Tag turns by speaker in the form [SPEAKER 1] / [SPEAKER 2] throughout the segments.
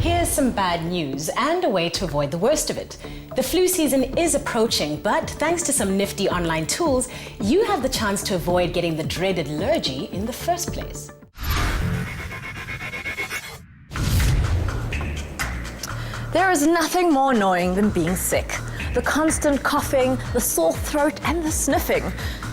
[SPEAKER 1] Here's some bad news and a way to avoid the worst of it. The flu season is approaching, but thanks to some nifty online tools, you have the chance to avoid getting the dreaded lurgy in the first place.
[SPEAKER 2] There is nothing more annoying than being sick. The constant coughing, the sore throat, and the sniffing.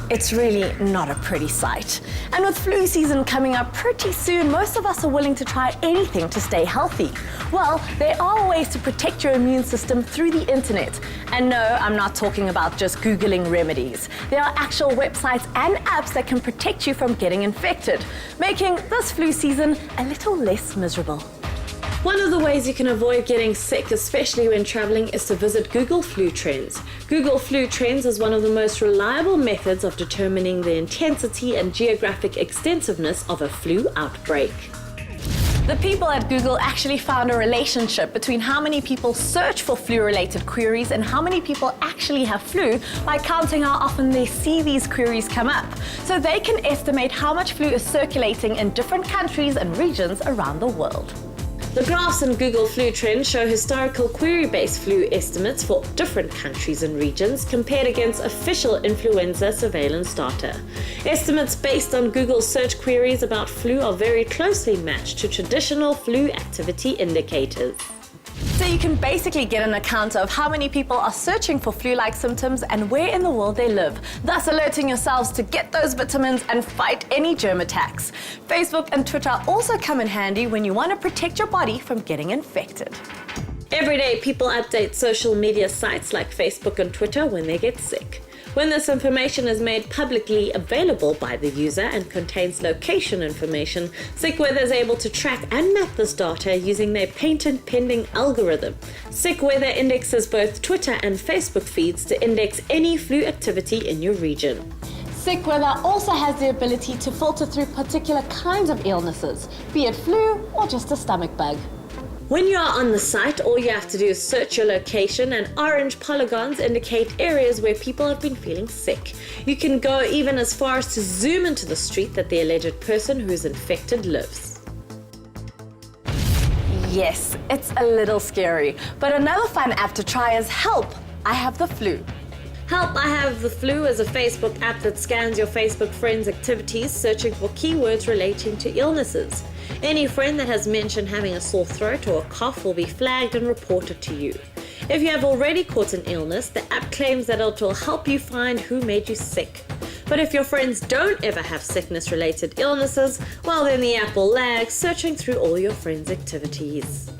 [SPEAKER 2] It's really not a pretty sight. And with flu season coming up pretty soon, most of us are willing to try anything to stay healthy. Well, there are ways to protect your immune system through the internet. And no, I'm not talking about just Googling remedies. There are actual websites and apps that can protect you from getting infected, making this flu season a little less miserable.
[SPEAKER 3] One of the ways you can avoid getting sick, especially when traveling, is to visit Google Flu Trends. Google Flu Trends is one of the most reliable methods of determining the intensity and geographic extensiveness of a flu outbreak.
[SPEAKER 2] The people at Google actually found a relationship between how many people search for flu-related queries and how many people actually have flu by counting how often they see these queries come up. So they can estimate how much flu is circulating in different countries and regions around the world.
[SPEAKER 3] The graphs in Google Flu Trends show historical query-based flu estimates for different countries and regions compared against official influenza surveillance data. Estimates based on Google search queries about flu are very closely matched to traditional flu activity indicators.
[SPEAKER 2] So you can basically get an account of how many people are searching for flu-like symptoms and where in the world they live, thus alerting yourselves to get those vitamins and fight any germ attacks. Facebook and Twitter also come in handy when you want to protect your body from getting infected.
[SPEAKER 3] Every day, people update social media sites like Facebook and Twitter when they get sick. When this information is made publicly available by the user and contains location information, SickWeather is able to track and map this data using their patent-pending algorithm. SickWeather indexes both Twitter and Facebook feeds to index any flu activity in your region.
[SPEAKER 2] SickWeather also has the ability to filter through particular kinds of illnesses, be it flu or just a stomach bug.
[SPEAKER 3] When you are on the site, all you have to do is search your location, and orange polygons indicate areas where people have been feeling sick. You can go even as far as to zoom into the street that the alleged person who is infected lives.
[SPEAKER 2] Yes, it's a little scary, but another fun app to try is Help, I Have the Flu.
[SPEAKER 3] Help, I Have the Flu is a Facebook app that scans your Facebook friends' activities, searching for keywords relating to illnesses. Any friend that has mentioned having a sore throat or a cough will be flagged and reported to you. If you have already caught an illness, the app claims that it will help you find who made you sick. But if your friends don't ever have sickness-related illnesses, well then the app will lag, searching through all your friends' activities.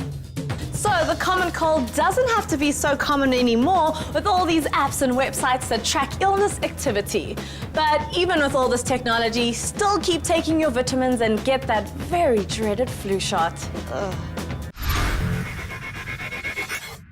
[SPEAKER 2] So the common cold doesn't have to be so common anymore with all these apps and websites that track illness activity. But even with all this technology, still keep taking your vitamins and get that very dreaded flu shot. Ugh.